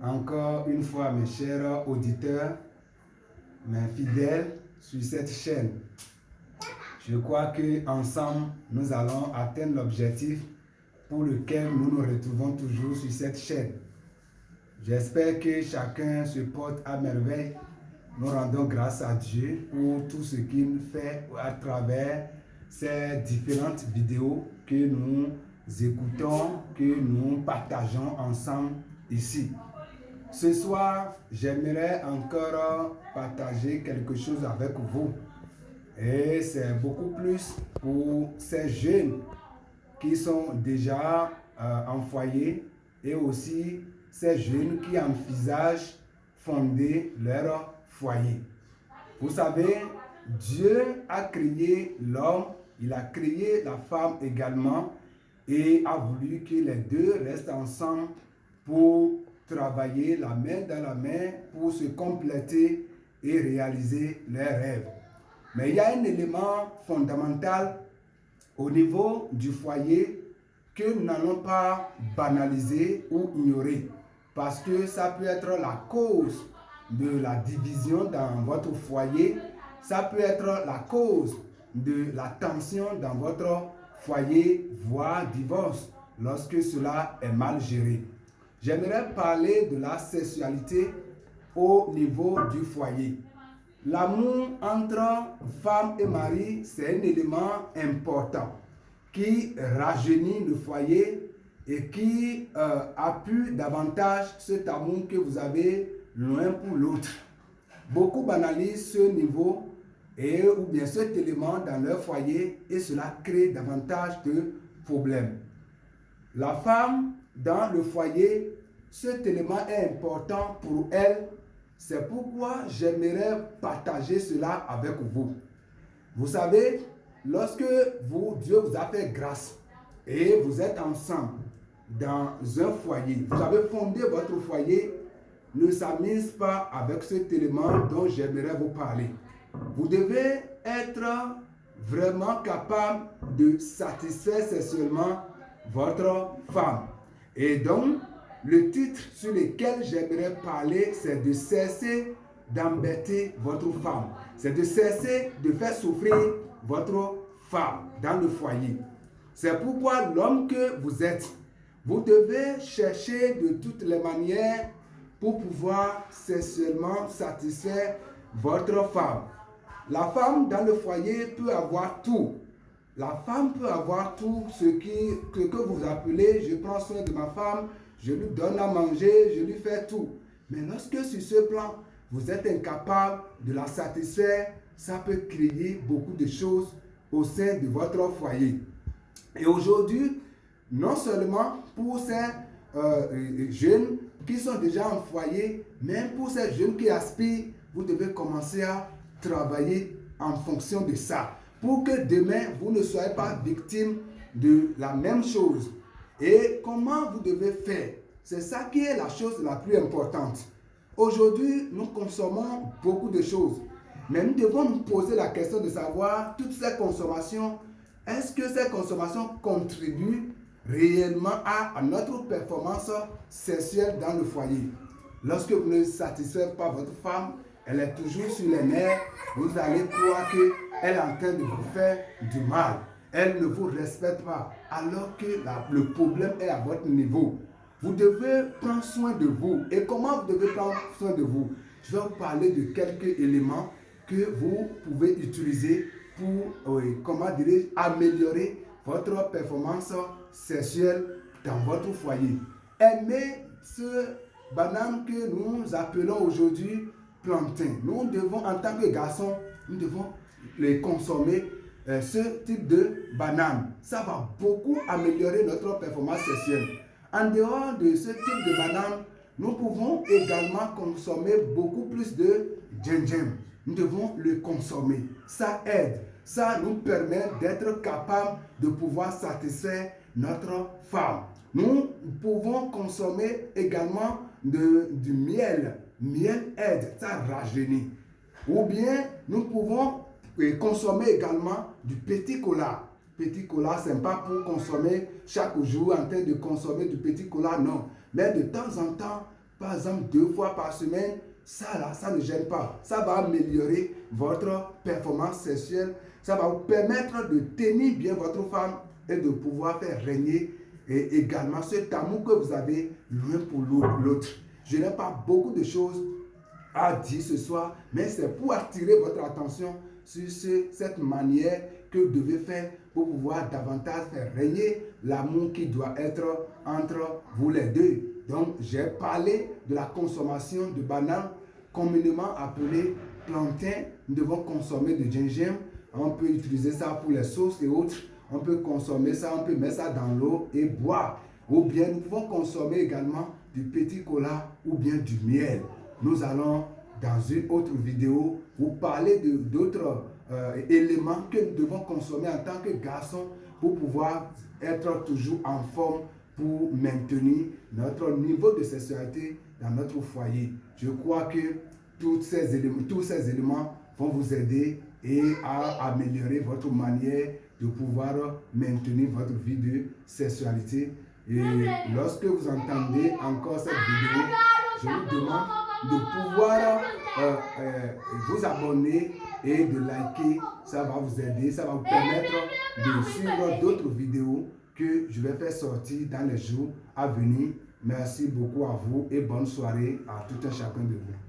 encore une fois mes chers auditeurs, mes fidèles sur cette chaîne. Je crois qu'ensemble, nous allons atteindre l'objectif pour lequel nous nous retrouvons toujours sur cette chaîne. J'espère que chacun se porte à merveille. Nous rendons grâce à Dieu pour tout ce qu'il fait à travers ces différentes vidéos que nous écoutons, que nous partageons ensemble ici. Ce soir, j'aimerais encore partager quelque chose avec vous. Et c'est beaucoup plus pour ces jeunes qui sont déjà en foyer et aussi ces jeunes qui envisagent fonder leur foyer. Vous savez, Dieu a créé l'homme, il a créé la femme également et a voulu que les deux restent ensemble pour travailler la main dans la main pour se compléter et réaliser leurs rêves. Mais il y a un élément fondamental au niveau du foyer que nous n'allons pas banaliser ou ignorer parce que ça peut être la cause de la division dans votre foyer, ça peut être la cause de la tension dans votre foyer, voire divorce, lorsque cela est mal géré. J'aimerais parler de la sexualité au niveau du foyer. L'amour entre femme et mari, c'est un élément important qui rajeunit le foyer et qui appuie davantage cet amour que vous avez l'un pour l'autre. Beaucoup banalisent ce niveau ou bien cet élément dans leur foyer et cela crée davantage de problèmes. La femme dans le foyer, cet élément est important pour elle. C'est pourquoi j'aimerais partager cela avec vous. Vous savez, lorsque Dieu vous a fait grâce et vous êtes ensemble dans un foyer, vous avez fondé votre foyer, ne s'amise pas avec cet élément dont j'aimerais vous parler. Vous devez être vraiment capable de satisfaire sexuellement votre femme. Et donc, le titre sur lequel j'aimerais parler, c'est de cesser d'embêter votre femme. C'est de cesser de faire souffrir votre femme dans le foyer. C'est pourquoi l'homme que vous êtes, vous devez chercher de toutes les manières pour pouvoir sexuellement satisfaire votre femme. La femme dans le foyer peut avoir tout. La femme peut avoir tout ce que vous appelez, je prends soin de ma femme, je lui donne à manger, je lui fais tout. Mais lorsque sur ce plan, vous êtes incapable de la satisfaire, ça peut créer beaucoup de choses au sein de votre foyer. Et aujourd'hui, non seulement pour ces jeunes qui sont déjà en foyer, même pour ces jeunes qui aspirent, vous devez commencer à travailler en fonction de ça. Pour que demain, vous ne soyez pas victime de la même chose. Et comment vous devez faire? C'est ça qui est la chose la plus importante. Aujourd'hui, nous consommons beaucoup de choses. Mais nous devons nous poser la question de savoir, toutes ces consommations, est-ce que ces consommations contribuent réellement à notre performance sexuelle dans le foyer? Lorsque vous ne satisfaites pas votre femme, elle est toujours sur les nerfs, vous allez croire qu'elle est en train de vous faire du mal. Elle ne vous respecte pas, alors que le problème est à votre niveau. Vous devez prendre soin de vous. Et comment vous devez prendre soin de vous? Je vais vous parler de quelques éléments que vous pouvez utiliser pour, améliorer votre performance sexuelle dans votre foyer. Aimez ce banane que nous appelons aujourd'hui plantain. Nous devons, en tant que garçons, nous devons les consommer, ce type de banane. Ça va beaucoup améliorer notre performance sexuelle. En dehors de ce type de banane, nous pouvons également consommer beaucoup plus de gingembre. Nous devons le consommer. Ça aide. Ça nous permet d'être capables de pouvoir satisfaire notre femme. Nous pouvons consommer également du miel. Miel aide, ça rajeunit. Ou bien nous pouvons consommer également du petit cola. Petit cola, ce n'est pas pour consommer chaque jour en train de consommer du petit cola, non. Mais de temps en temps, par exemple 2 fois par semaine, ça là, ça ne gêne pas. Ça va améliorer votre performance sexuelle. Ça va vous permettre de tenir bien votre femme et de pouvoir faire régner et également cet amour que vous avez l'un pour l'autre. Je n'ai pas beaucoup de choses à dire ce soir, mais c'est pour attirer votre attention sur cette manière que vous devez faire pour pouvoir davantage faire régner l'amour qui doit être entre vous les deux. Donc, j'ai parlé de la consommation de bananes, communément appelée plantain. Nous devons consommer de gingembre. On peut utiliser ça pour les sauces et autres. On peut consommer ça, on peut mettre ça dans l'eau et boire. Ou bien nous pouvons consommer également du petit cola ou bien du miel. Nous allons dans une autre vidéo vous parler d'autres éléments que nous devons consommer en tant que garçons pour pouvoir être toujours en forme pour maintenir notre niveau de sexualité dans notre foyer. Je crois que tous ces éléments vont vous aider et à améliorer votre manière de pouvoir maintenir votre vie de sexualité. Et lorsque vous entendez encore cette vidéo, je vous demande de pouvoir vous abonner et de liker. Ça va vous aider, ça va vous permettre de suivre d'autres vidéos que je vais faire sortir dans les jours à venir. Merci beaucoup à vous et bonne soirée à tout un chacun de vous.